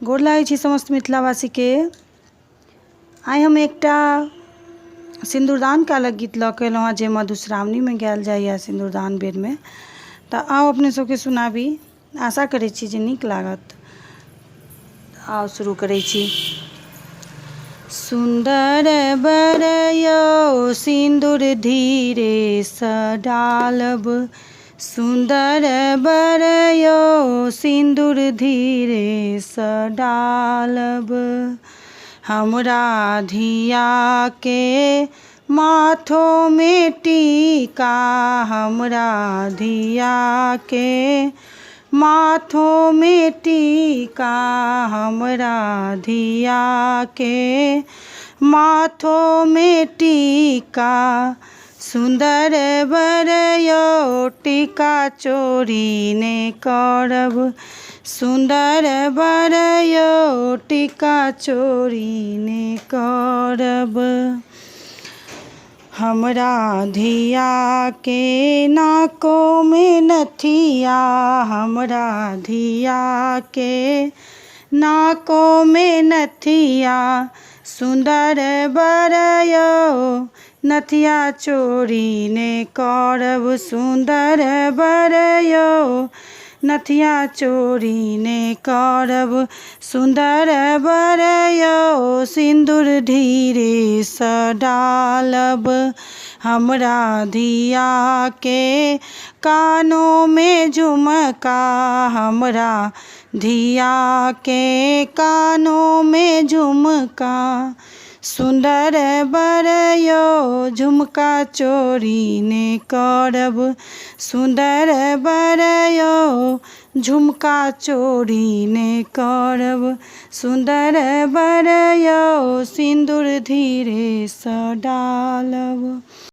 गोर लागै छी समस्त मिथिलावासी के। आइ हम एकटा सिंदूरदान कालक गीत लऽ के एलहुँ जे मधुश्रावणी में गायल जाइए सिंदूरदान बेर में। तऽ आउ अपने सबके सुनाबी, आशा करै छी जे नीक लागत। आओ शुरू करै छी। सुंदर बर यौ सिंदूर धीरे सँ डालब, सुंदर बर यौ सिंदूर धीरे सँ डालब। हमरा धिया के माथो में टीका, हमरा धिया के माथो में टीका, हमरा धिया के माथो में टीका। सुंदर बर यौ टीका चोरी ने करब, सुंदर बर यौ टीका चोरी ने करब। हमरा धिया के नाको में नथिया, हमरा धिया के नाको में नथिया। सुंदर बर यौ नथिया चोरी ने करब, सुंदर बर यौ नथिया चोरी ने करब। सुंदर बर यौ सिंदूर धीरे सँ डालब, हमरा धिया के कानों में झुमका, हमरा धिया के कानों में झुमका। सुंदर बर यौ झुमका चोरी ने करब, सुंदर बर यौ झुमका चोरी ने करब। सुंदर बर यौ सिंदूर धीरे सँ डालब।